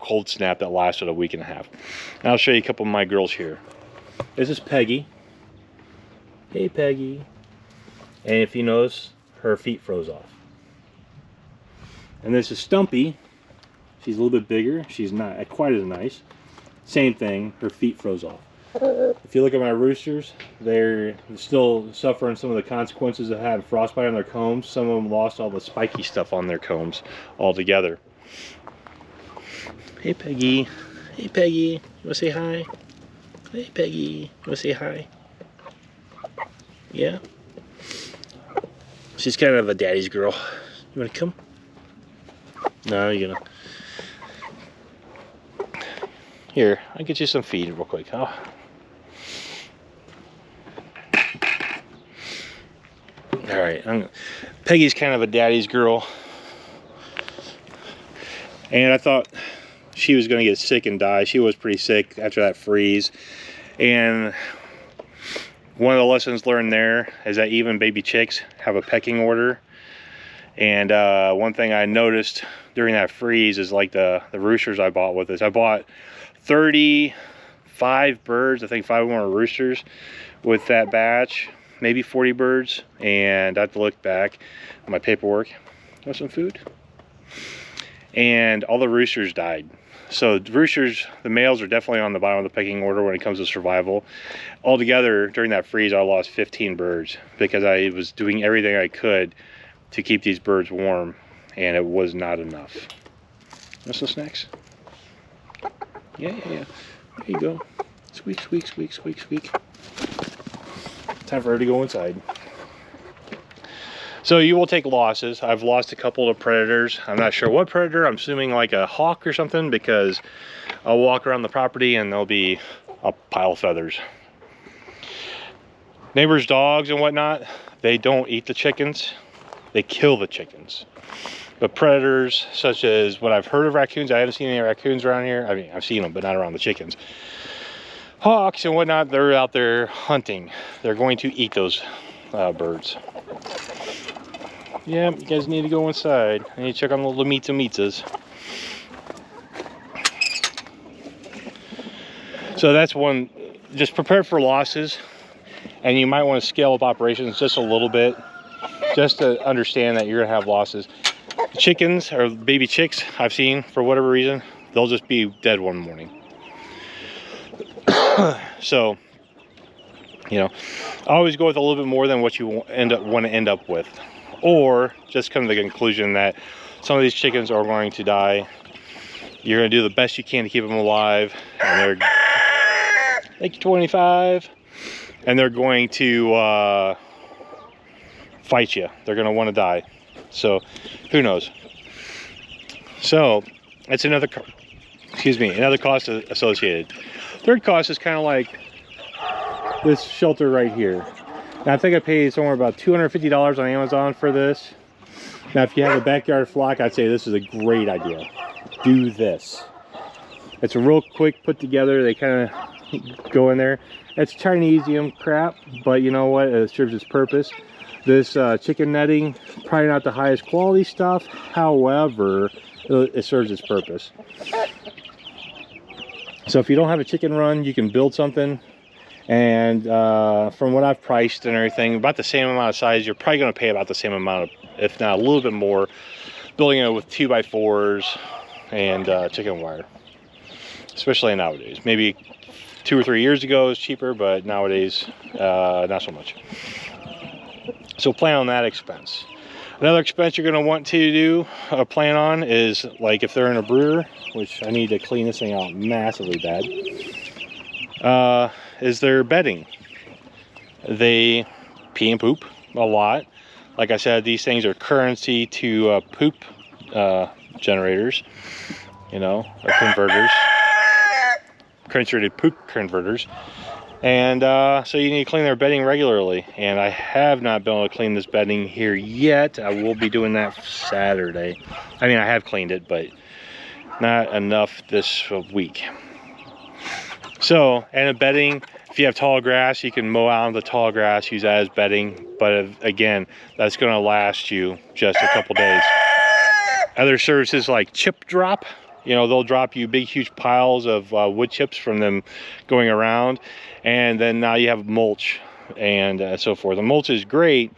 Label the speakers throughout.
Speaker 1: cold snap that lasted a week and a half. And I'll show you a couple of my girls here. This is Peggy. Hey Peggy. And if you notice, her feet froze off. And this is Stumpy. She's a little bit bigger. She's not quite as nice. Same thing, her feet froze off. If you look at my roosters, they're still suffering some of the consequences of having frostbite on their combs. Some of them lost all the spiky stuff on their combs altogether. Hey Peggy. Hey Peggy. You wanna say hi? Hey Peggy. You wanna say hi? Yeah? She's kind of a daddy's girl. You wanna come? No, you're gonna. Here, I'll get you some feed real quick. Oh. Alright, Peggy's kind of a daddy's girl. And I thought she was going to get sick and die. She was pretty sick after that freeze. And one of the lessons learned there is that even baby chicks have a pecking order. And one thing I noticed during that freeze is like the roosters I bought with this. I bought 35 birds, I think 5 more roosters with that batch. Maybe 40 birds. And I have to look back at my paperwork. Want some food? And all the roosters died. So the roosters, the males are definitely on the bottom of the pecking order when it comes to survival. Altogether, during that freeze, I lost 15 birds because I was doing everything I could to keep these birds warm, and it was not enough. Want some snacks? Yeah. There you go. Squeak, squeak, squeak, squeak, squeak. Time for her to go inside. So you will take losses. I've lost a couple of predators. I'm not sure what predator. I'm assuming like a hawk or something, because I'll walk around the property and there'll be a pile of feathers. Neighbors' dogs and whatnot, they don't eat the chickens. They kill the chickens. But predators such as what I've heard of raccoons, I haven't seen any raccoons around here. I mean, I've seen them, but not around the chickens. Hawks and whatnot, they're out there hunting. They're going to eat those birds. Yeah, you guys need to go inside. I need to check on the little mitzas. So that's one. Just prepare for losses, and you might want to scale up operations just a little bit, just to understand that you're gonna have losses. Chickens or baby chicks, I've seen for whatever reason, they'll just be dead one morning. So, you know, always go with a little bit more than what you want to end up with. Or just come to the conclusion that some of these chickens are going to die. You're going to do the best you can to keep them alive. And they're like 25. And they're going to fight you. They're going to want to die. So who knows? So it's another cost associated. Third cost is kind of like this shelter right here. Now, I think I paid somewhere about $250 on Amazon for this. Now, if you have a backyard flock, I'd say this is a great idea. Do this. It's a real quick put together. They kind of go in there. It's Chinesium crap, but you know what? It serves its purpose. This chicken netting, probably not the highest quality stuff. However, it serves its purpose. So if you don't have a chicken run, you can build something. And from what I've priced and everything, about the same amount of size, you're probably going to pay about the same amount, if not a little bit more, building it with 2x4s and chicken wire. Especially nowadays. Maybe 2 or 3 years ago it was cheaper, but nowadays not so much. So plan on that expense. Another expense you're going to want to do, plan on, is like if they're in a brooder, which I need to clean this thing out massively bad. Is their bedding. They pee and poop a lot. Like I said, these things are currency to poop generators, you know, or converters, currency to poop converters. And so you need to clean their bedding regularly. And I have not been able to clean this bedding here yet. I will be doing that Saturday. I mean, I have cleaned it, but not enough this week. So, and a bedding, if you have tall grass, you can mow out the tall grass, use that as bedding. But again, that's going to last you just a couple days. Other services like chip drop, You know, they'll drop you big, huge piles of wood chips from them going around, and then now you have mulch and so forth. The mulch is great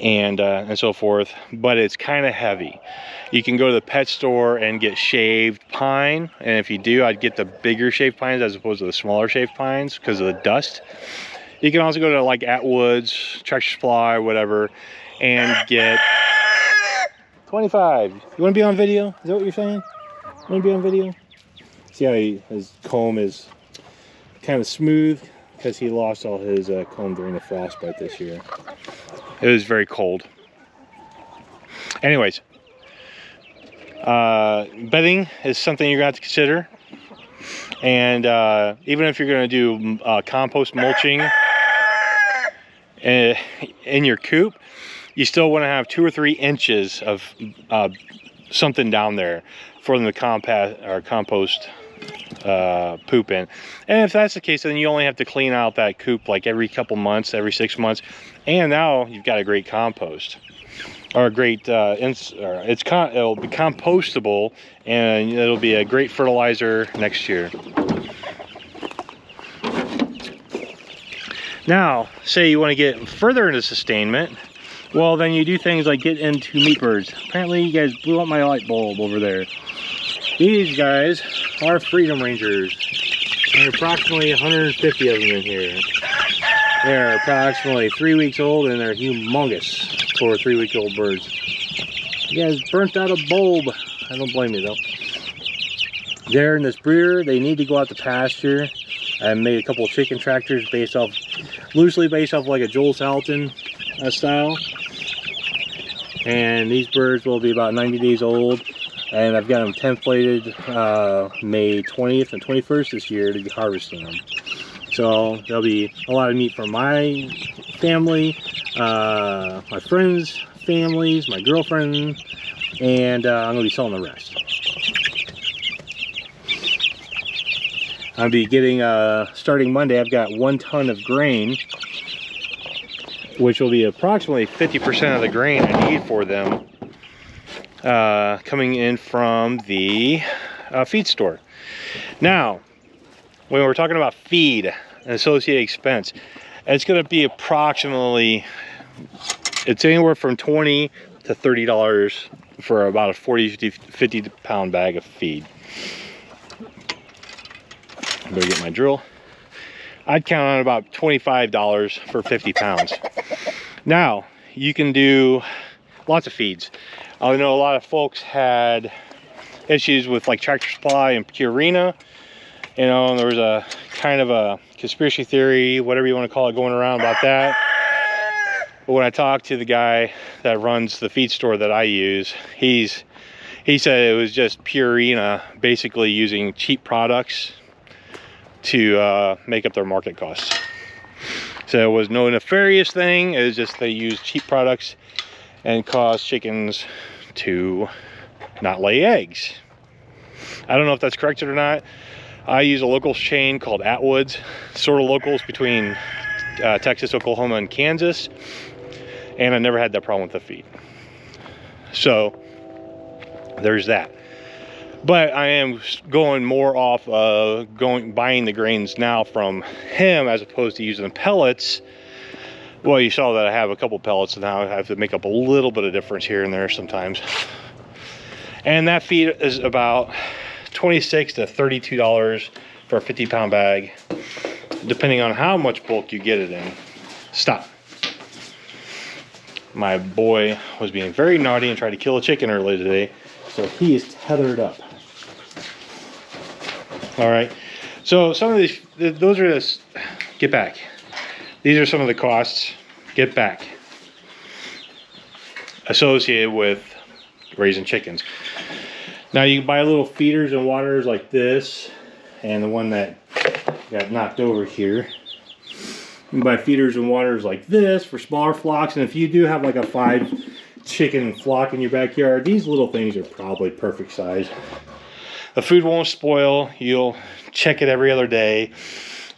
Speaker 1: and so forth, but it's kind of heavy. You can go to the pet store and get shaved pine, and if you do, I'd get the bigger shaved pines as opposed to the smaller shaved pines because of the dust. You can also go to like Atwood's, Tractor Supply, whatever, and get 25. You want to be on video? Is that what you're saying? You want to be on video? See how his comb is kind of smooth because he lost all his comb during the frostbite this year. It was very cold. Anyways, bedding is something you're going to have to consider. And even if you're going to do compost mulching in your coop, you still want to have 2 or 3 inches of something down there for them to compost poop in. And if that's the case, then you only have to clean out that coop like every couple months, every 6 months, and now you've got a great compost, or a great it'll be compostable, and it'll be a great fertilizer next year. Now, say you want to get further into sustainment, well, then you do things like get into meat birds. Apparently you guys blew up my light bulb over there. These guys are Freedom Rangers. There are approximately 150 of them in here. They're approximately 3 weeks old, and they're humongous for 3-week-old birds. You guys burnt out a bulb. I don't blame you though. They're in this breeder. They need to go out to pasture. I made a couple of chicken tractors loosely based off like a Joel Salatin style. And these birds will be about 90 days old. And I've got them templated May 20th and 21st this year to be harvesting them. So there'll be a lot of meat for my family, my friends' families, my girlfriend, and I'm going to be selling the rest. I'll be getting, starting Monday, I've got 1 ton of grain, which will be approximately 50% of the grain I need for them, coming in from the feed store. Now, when we're talking about feed and associated expense, it's going to be approximately, it's anywhere from $20 to $30 for about a 50 pound bag of feed. I'm gonna get my drill. I'd count on about $25 for 50 pounds. Now, you can do lots of feeds. I know a lot of folks had issues with like Tractor Supply and Purina. You know, there was a kind of a conspiracy theory, whatever you want to call it, going around about that. But when I talked to the guy that runs the feed store that I use, he said it was just Purina basically using cheap products to make up their market costs. So it was no nefarious thing. It was just they used cheap products and caused chickens to not lay eggs. I don't know if that's correct or not. I use a local chain called Atwood's, sort of locals between Texas, Oklahoma, and Kansas, and I never had that problem with the feed. So there's that. But I am going more off of buying the grains now from him as opposed to using the pellets. Well, you saw that I have a couple pellets, and now I have to make up a little bit of difference here and there sometimes. And that feed is about $26 to $32 for a 50 pound bag, depending on how much bulk you get it in. Stop. My boy was being very naughty and tried to kill a chicken earlier today, so he is tethered up. All right, so some of these, those are just, get back. These are some of the costs, get back, associated with raising chickens. Now you can buy little feeders and waters like this, and the one that got knocked over here. You can buy feeders and waters like this for smaller flocks, and if you do have like a 5 chicken flock in your backyard, these little things are probably perfect size. The food won't spoil, you'll check it every other day,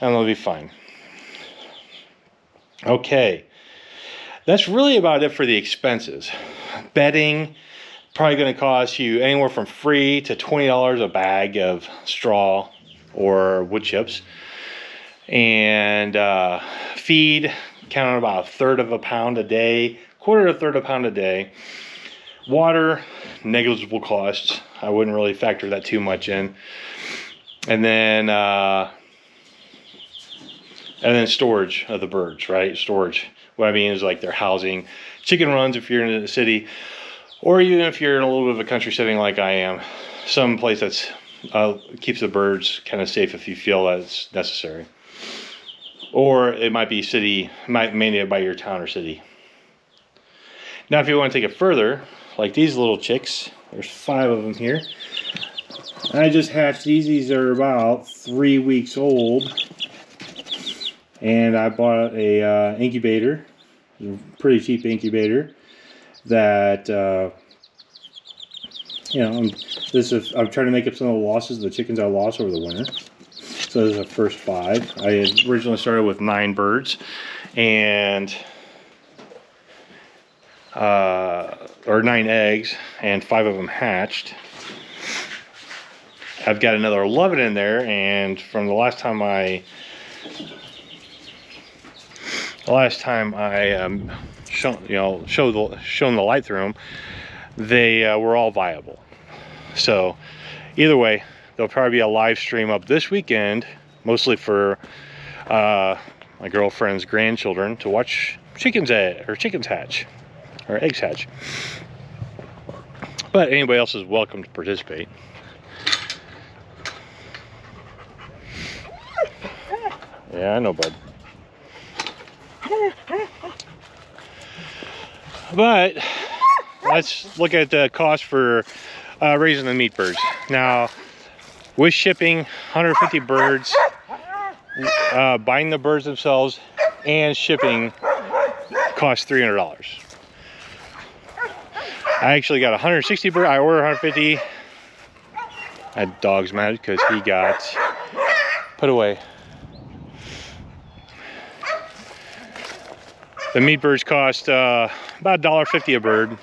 Speaker 1: and it'll be fine. Okay, that's really about it for the expenses. Bedding, probably going to cost you anywhere from free to $20 a bag of straw or wood chips. And feed, count on about 1/3 of a pound a day, 1/4 to 1/3 of a pound a day. Water, negligible costs. I wouldn't really factor that too much in. And then storage of the birds, right? Storage. What I mean is like their housing, chicken runs if you're in the city, or even if you're in a little bit of a country setting like I am, some place that's keeps the birds kind of safe if you feel that's necessary. Or it might be mandated by your town or city. Now, if you want to take it further, like these little chicks, there's 5 of them here. I just hatched these. These are about 3 weeks old, and I bought a incubator, a pretty cheap incubator. That I'm trying to make up some of the losses of the chickens I lost over the winter. So this is the first 5. I had originally started with 9 birds, and or 9 eggs, and 5 of them hatched. I've got another 11 in there, and from the last time I shown the light through them, they were all viable. So either way, there'll probably be a live stream up this weekend, mostly for my girlfriend's grandchildren to watch chickens hatch, or eggs hatch. But anybody else is welcome to participate. Yeah, I know, bud. But let's look at the cost for raising the meat birds. Now, with shipping, 150 birds, buying the birds themselves and shipping costs $300. I actually got 160 birds. I ordered 150. That dog's mad because he got put away. The meat birds cost about $1.50 a bird,